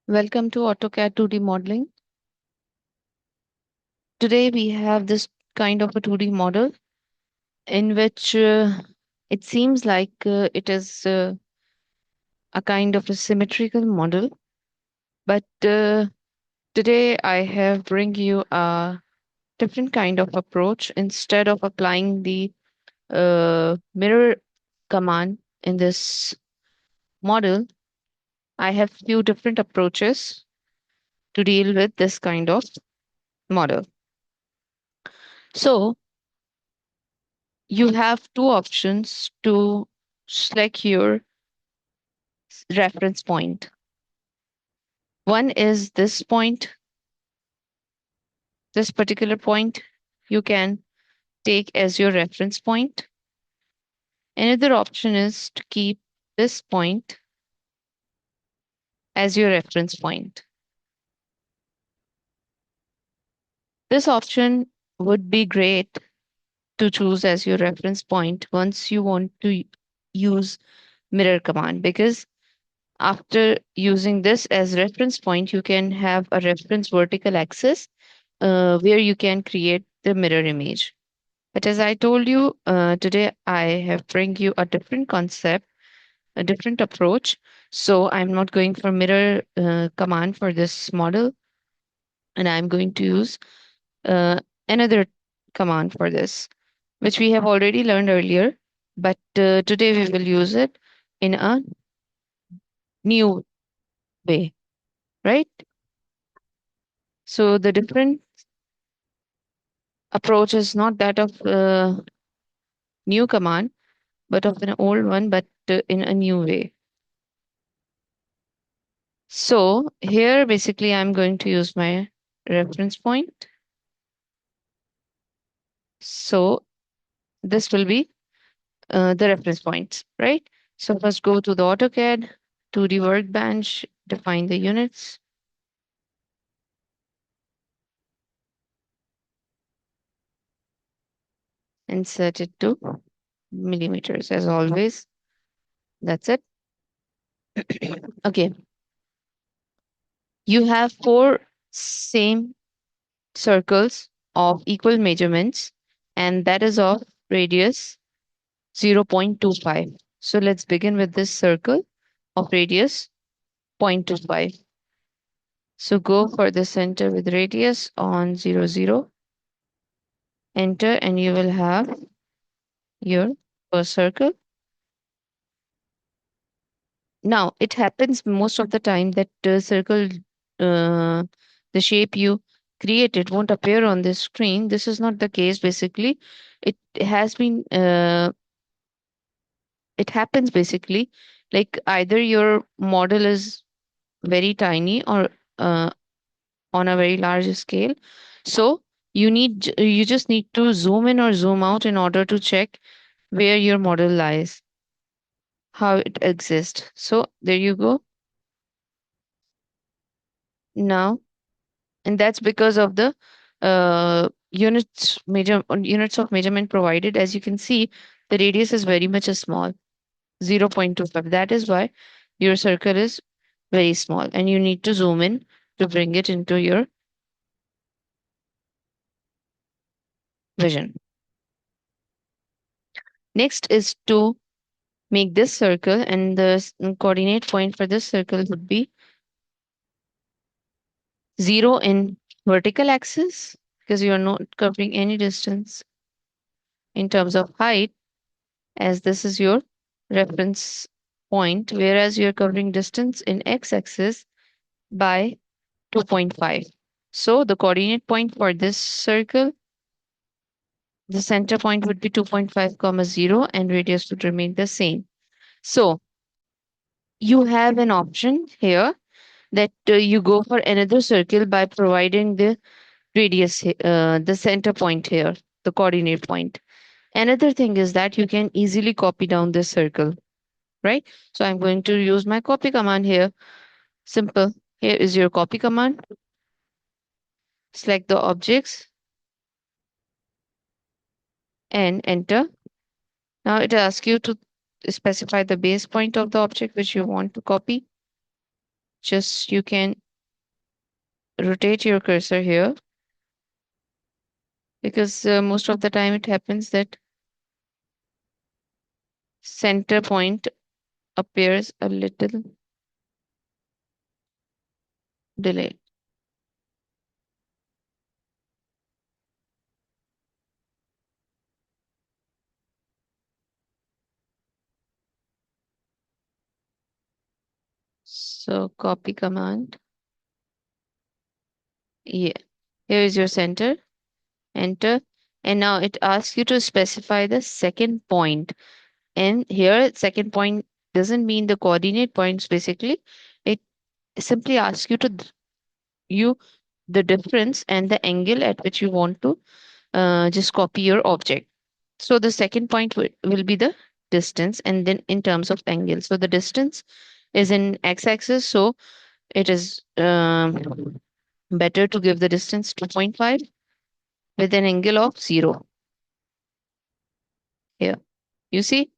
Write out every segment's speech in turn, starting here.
Welcome to AutoCAD 2D modeling. Today we have this kind of a 2D model in which it seems like it is a kind of a symmetrical model. But today I have bring you a different kind of approach. Instead of applying the mirror command in this model, I have few different approaches to deal with this kind of model. So you have two options to select your reference point. One is this point, this particular point you can take as your reference point. Another option is to keep this point as your reference point. This option would be great to choose as your reference point once you want to use mirror command, because after using this as reference point, you can have a reference vertical axis where you can create the mirror image. But as I told you, today I have bring you a different concept, a different approach. So I'm not going for mirror command for this model, and I'm going to use uh, another command for this, which we have already learned earlier. But today we will use it in a new way, right? So the different approach is not that of new command, but of an old one, but in a new way. So here, basically, I'm going to use my reference point. So this will be the reference points, right? So first go to the AutoCAD, 2D workbench, define the units, and set it to millimeters as always. That's it. Okay. You have four same circles of equal measurements, and that is of radius 0.25. So let's begin with this circle of radius 0.25. So go for the center with radius on 0, 0, enter, and you will have your first circle. Now, it happens most of the time that circle, uh, the shape you created won't appear on the screen. This is not the case, basically. It has been, it happens basically like either your model is very tiny or uh, on a very large scale. So you just need to zoom in or zoom out in order to check where your model lies, how it exists. So there you go. Now, and that's because of the units of measurement provided. As you can see, the radius is very much a small 0.25. That is why your circle is very small, and you need to zoom in to bring it into your vision. Next is to make this circle, and the coordinate point for this circle would be 0 in vertical axis, because you are not covering any distance in terms of height, as this is your reference point, whereas you're covering distance in x-axis by 2.5. So the coordinate point for this circle, the center point would be 2.5 comma 0, and radius would remain the same. So you have an option here that you go for another circle by providing the radius, the center point here, the coordinate point. Another thing is that you can easily copy down this circle, right? So I'm going to use my copy command here. Simple. Here is your copy command. Select the objects and enter. Now it asks you to specify the base point of the object which you want to copy. just you can rotate your cursor here, because most of the time it happens that center point appears a little delayed. So copy command. Yeah. Here is your center. Enter. And now it asks you to specify the second point. And here, second point doesn't mean the coordinate points basically. It simply asks you to you the difference and the angle at which you want to just copy your object. So the second point will be the distance, and then in terms of angle. So the distance is in x-axis, so it is better to give the distance 2.5 with an angle of 0 here. You see,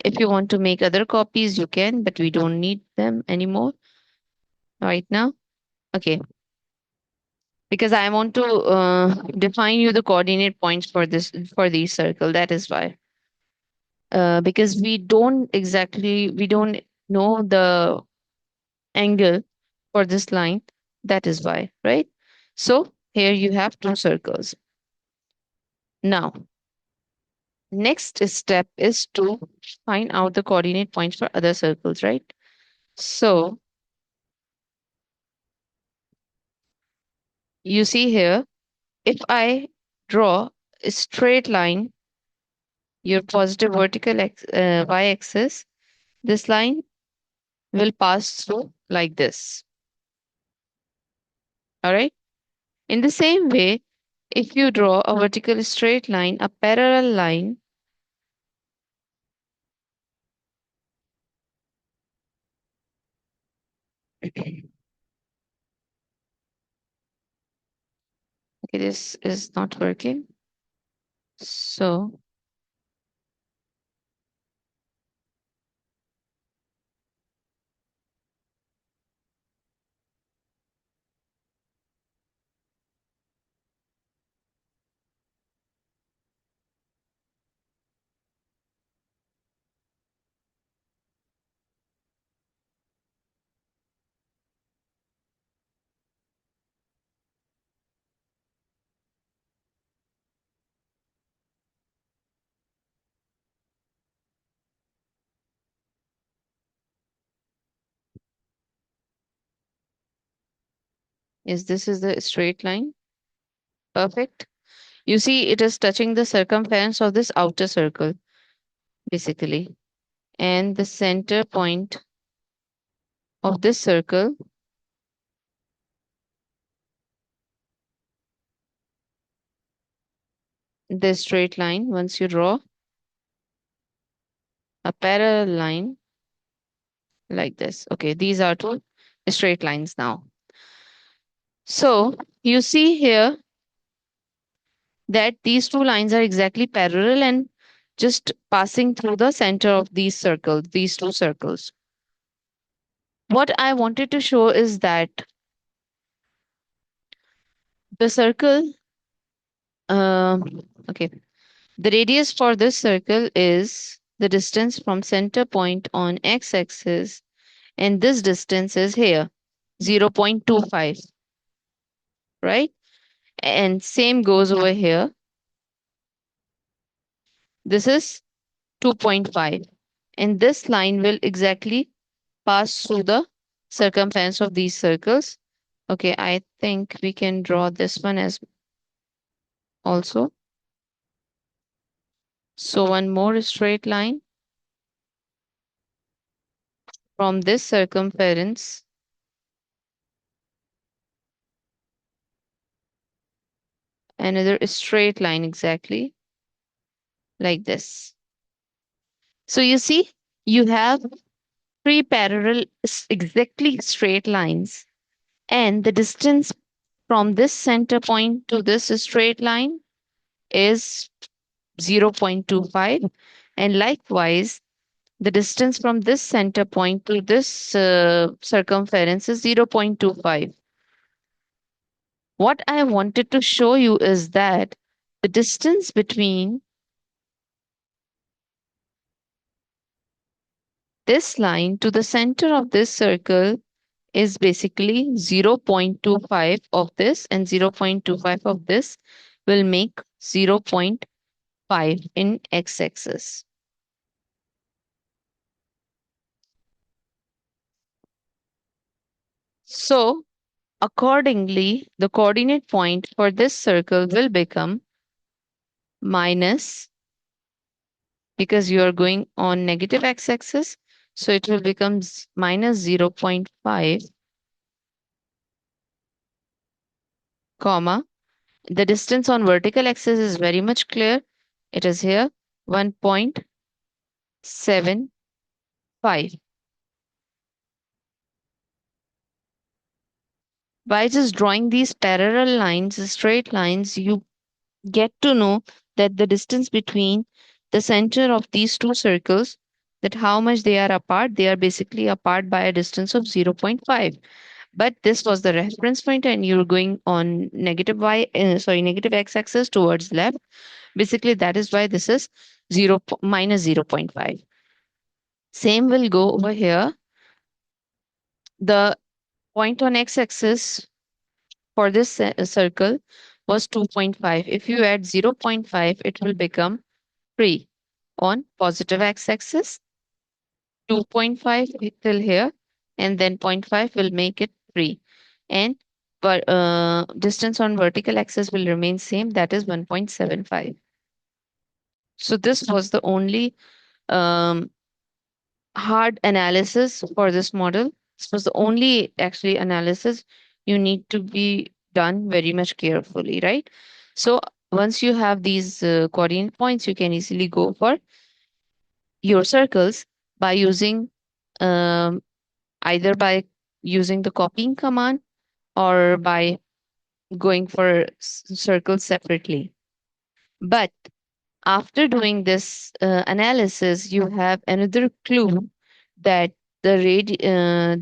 if you want to make other copies, you can, but we don't need them anymore right now. Okay, because I want to define you the coordinate points for this for these circle. That is why. Because we don't know the angle for this line. That is why, right? So here you have two circles. Now, next step is to find out the coordinate points for other circles, right? So you see here, if I draw a straight line, your positive vertical y-axis, this line will pass through like this. All right. In the same way, if you draw a vertical straight line, a parallel line, okay, this is not working. So is this is the straight line? Perfect. You see, it is touching the circumference of this outer circle, basically. And the center point of this circle, the straight line, once you draw a parallel line like this. Okay, these are two straight lines now. So you see here that these two lines are exactly parallel and just passing through the center of these circles, these two circles. What I wanted to show is that the circle, um, okay, the radius for this circle is the distance from center point on x-axis, and this distance is here, 0.25, right? And same goes over here. This is 2.5. And this line will exactly pass through the circumference of these circles. Okay, I think we can draw this one as also. So one more straight line from this circumference, another straight line exactly like this. So you see, you have three parallel exactly straight lines, and the distance from this center point to this straight line is 0.25, and likewise The distance from this center point to this circumference is 0.25. What I wanted to show you is that the distance between this line to the center of this circle is basically 0.25 of this, and 0.25 of this will make 0.5 in x-axis. So accordingly, the coordinate point for this circle will become minus, because you are going on negative x-axis, so it will become minus 0.5, comma. The distance on vertical axis is very much clear. It is here 1.75. By just drawing these parallel lines, straight lines, you get to know that the distance between the center of these two circles, that how much they are apart. They are basically apart by a distance of 0.5. But this was the reference point, and you're going on negative x-axis towards left. Basically, that is why this is minus 0.5. Same will go over here. The point on x-axis for this circle was 2.5. If you add 0.5, it will become 3. On positive x-axis, 2.5 till here, and then zero point 0.5 will make it 3. And distance on vertical axis will remain same, that is 1.75. So this was the only um, hard analysis for this model. This was the only actually analysis you need to be done very much carefully, right? So once you have these coordinate points, you can easily go for your circles by using um, either by using the copying command or by going for circles separately. But after doing this analysis, you have another clue that the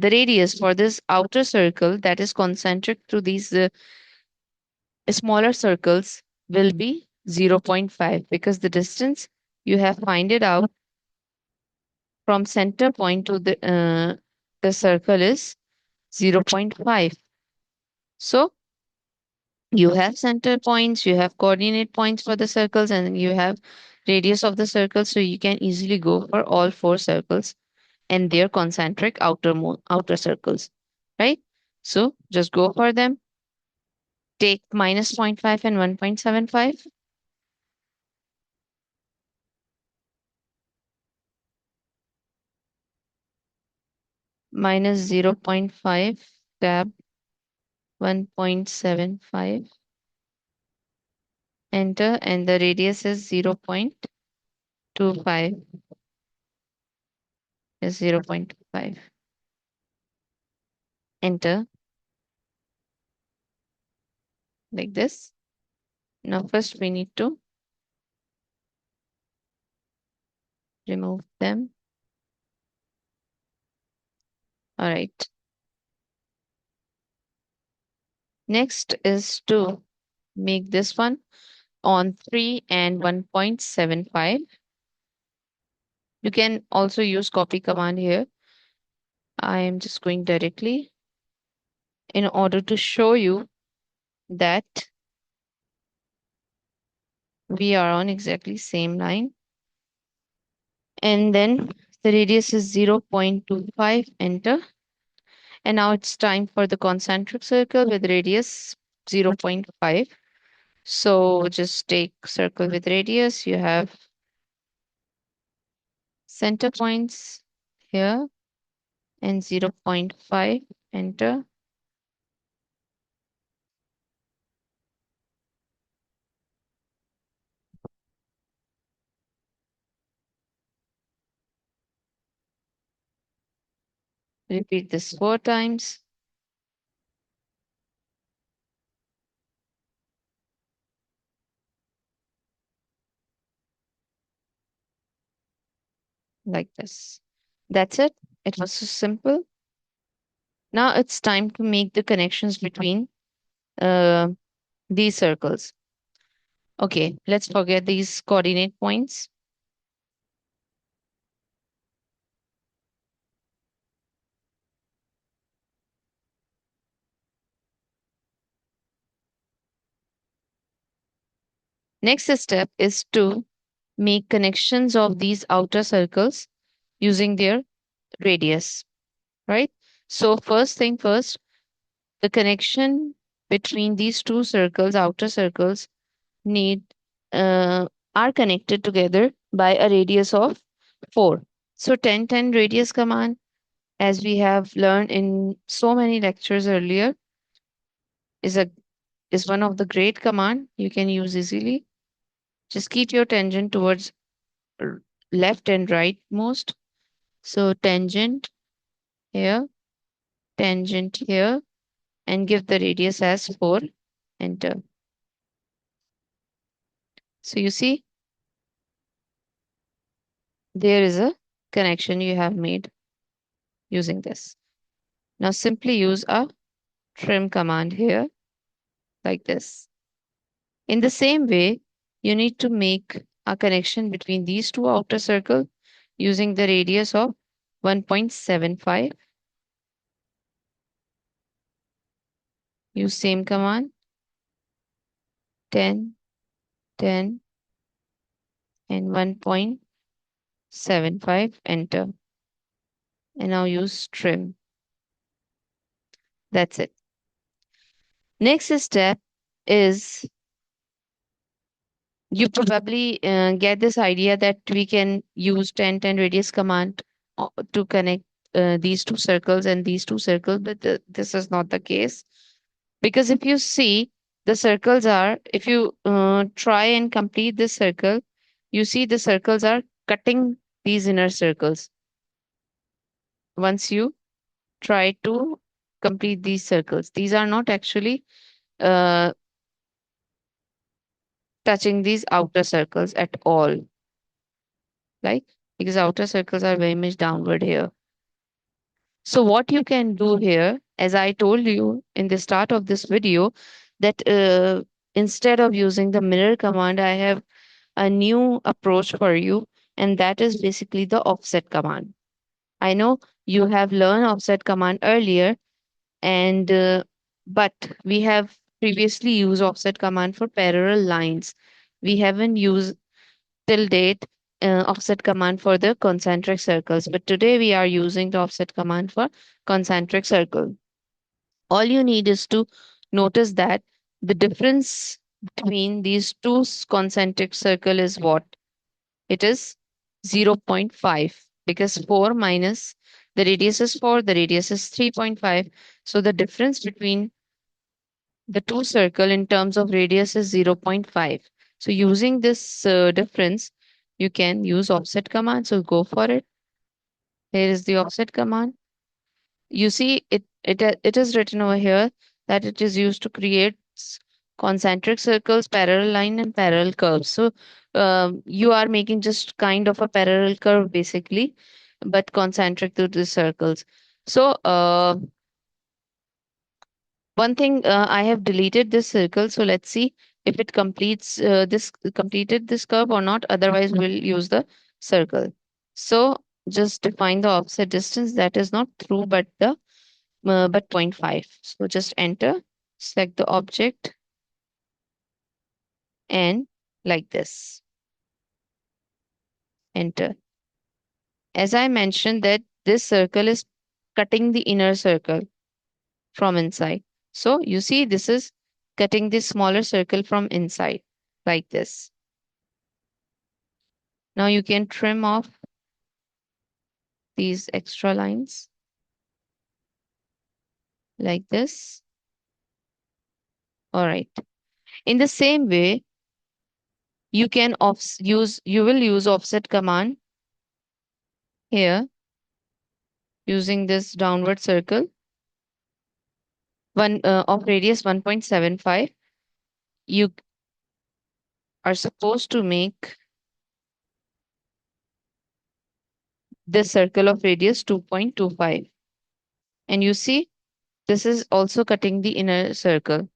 radius for this outer circle that is concentric to these smaller circles will be 0.5, because the distance you have find it out from center point to the circle is 0.5. So you have center points, you have coordinate points for the circles, and you have radius of the circle. So you can easily go for all four circles and their concentric outer circles, right? So just go for them. Take minus 0.5 and 1.75. Minus 0.5, tab 1.75, enter, and the radius is 0.25, is 0.25. Enter, like this. Now first we need to remove them. All right. Next is to make this one on 3 and 1.75. You can also use copy command here. I am just going directly in order to show you that we are on exactly same line. And then the radius is 0.25, enter. And now it's time for the concentric circle with radius 0.5. So just take circle with radius. You have center points here and 0.5, enter. Repeat this 4 times. like this. That's it. It was so simple. Now it's time to make the connections between uh, these circles. Okay, let's forget these coordinate points. Next step is to make connections of these outer circles using their radius, right? So first thing first, the connection between these two circles, outer circles, need are connected together by a radius of 4. So 10 10 radius command, as we have learned in so many lectures earlier, is a is one of the great command you can use easily. Just keep your tangent towards r- left and right most. So tangent here, tangent here, and give the radius as 4. Enter. So you see, there is a connection you have made using this. Now simply use a trim command here like this. In the same way, you need to make a connection between these two outer circles using the radius of 1.75. Use same command, 10 10 and 1.75. Enter. And now use trim. That's it. Next step is, you probably get this idea that we can use 10 10 radius command to connect these two circles and these two circles, but this is not the case. Because if you see, the circles are, if you try and complete this circle, you see the circles are cutting these inner circles. Once you try to complete these circles, these are not actually uh, touching these outer circles at all, like, because outer circles are very much downward here. So what you can do here, as I told you in the start of this video, that instead of using the mirror command, I have a new approach for you, and that is basically the offset command. I know you have learned offset command earlier, and but we have previously used offset command for parallel lines. We haven't used till date offset command for the concentric circles, but today we are using the offset command for concentric circle. All you need is to notice that the difference between these two concentric circle is what? It is 0. 0.5, because 4 minus the radius is 4, the radius is 3.5. So the difference between the two circle in terms of radius is 0. 0.5. So using this difference, you can use offset command. So go for it. Here is the offset command. You see, it is written over here that it is used to create concentric circles, parallel line, and parallel curves. So you are making just kind of a parallel curve basically, but concentric to the circles. So one thing, I have deleted this circle. So let's see if it completed this curve or not. Otherwise, we'll use the circle. So just define the offset distance. That is not through, but zero. 0.5. So just enter, select the object, and like this, enter. As I mentioned that this circle is cutting the inner circle from inside. So you see this is cutting the smaller circle from inside like this. Now you can trim off these extra lines like this. All right. In the same way, you will use offset command here using this downward circle one of radius 1.75. You are supposed to make this circle of radius 2.25. And you see, this is also cutting the inner circle,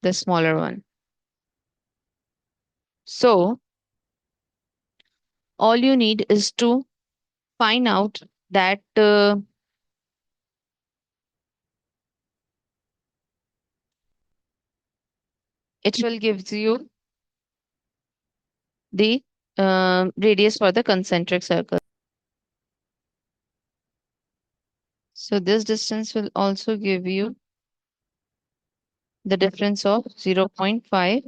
the smaller one. So all you need is to find out that it will give you the radius for the concentric circle. So this distance will also give you the difference of 0.5,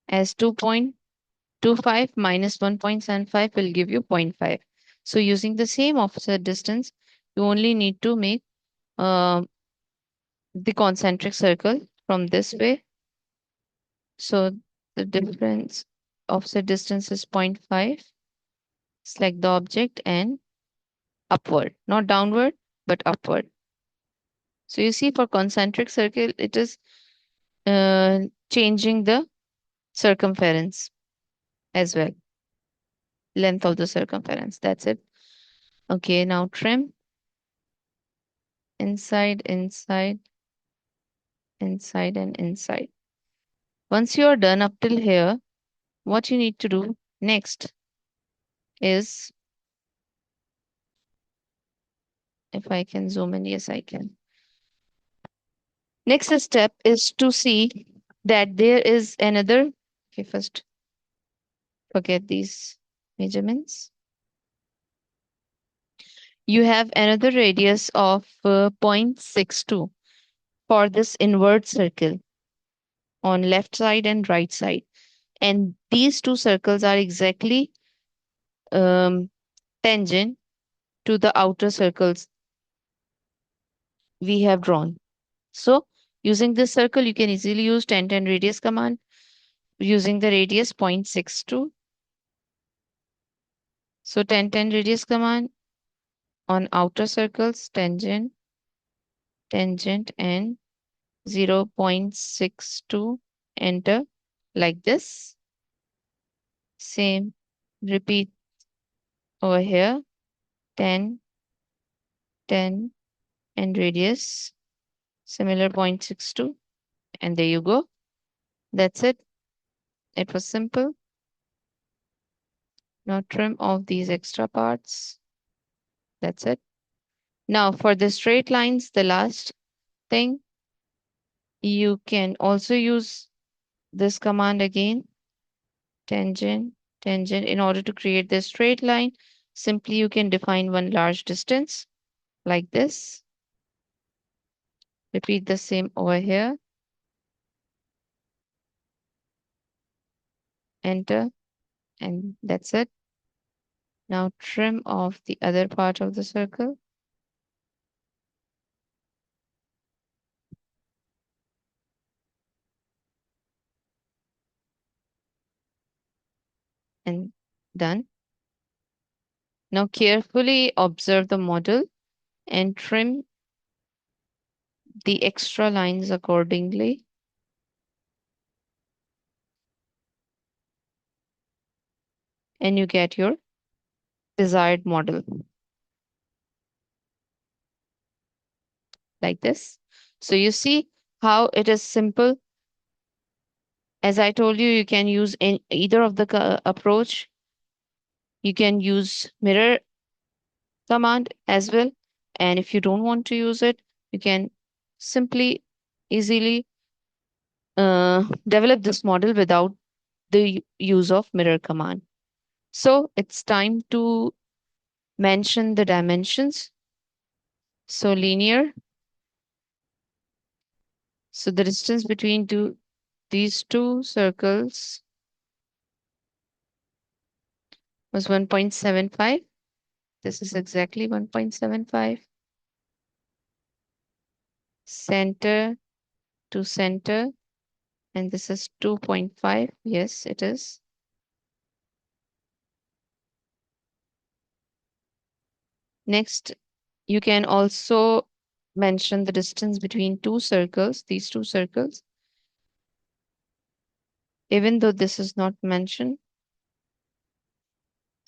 as 2.25 minus 1.75 will give you zero point 0.5. So using the same offset distance, you only need to make uh, the concentric circle from this way. So the difference offset distance is zero point 0.5. Select the object and upward, not downward, but upward. So you see, for concentric circle, it is changing the circumference as well, length of the circumference. That's it. Okay, now trim inside, inside, inside, and inside. Once you are done up till here, what you need to do next is, if I can zoom in, yes, I can. Next step is to see that there is another. Okay, first forget these measurements. You have another radius of 0.62 for this invert circle on left side and right side. And these two circles are exactly um, tangent to the outer circles we have drawn. So using this circle, you can easily use 1010 radius command using the radius 0.62. So 1010 radius command on outer circles, tangent, tangent, and 0.62. Enter like this. Same, repeat over here, 10, 10, and radius, similar 0.62. And there you go. That's it. It was simple. Now trim off these extra parts. That's it. Now for the straight lines, the last thing, you can also use this command again, tangent, tangent. In order to create this straight line, simply you can define one large distance like this. Repeat the same over here. Enter, and that's it. Now trim off the other part of the circle. And done. Now carefully observe the model and trim the extra lines accordingly. And you get your desired model like this. So you see how it is simple. As I told you, you can use either of the approach. You can use mirror command as well. And if you don't want to use it, you can simply easily develop this model without the use of mirror command. So it's time to mention the dimensions. So linear. So the distance between these two circles was 1.75. This is exactly 1.75. Center to center. And this is 2.5. Yes, it is. Next, you can also mention the distance between two circles, these two circles. Even though this is not mentioned,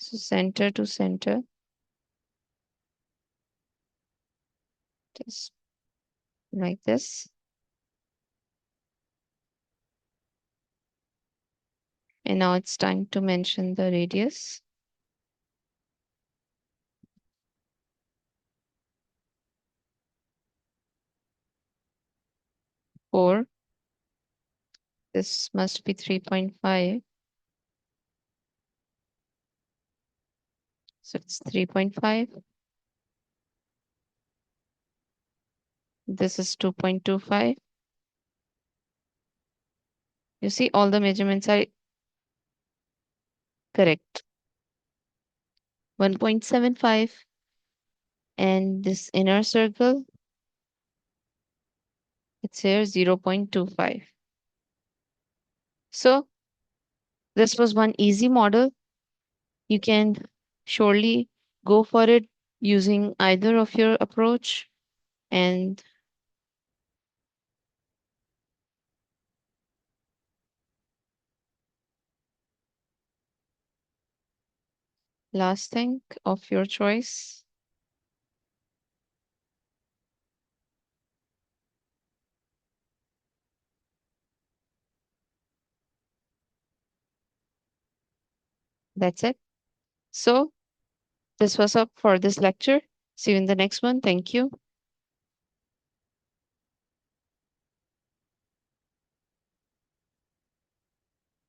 So center to center, just like this. And now it's time to mention the radius. 4. This must be 3.5. So it's 3.5. This is 2.25. You see, all the measurements are correct. 1.75. And this inner circle, it's here 0.25. So this was one easy model. You can surely go for it using either of your approach. And last thing of your choice. That's it. So this was up for this lecture. See you in the next one. Thank you.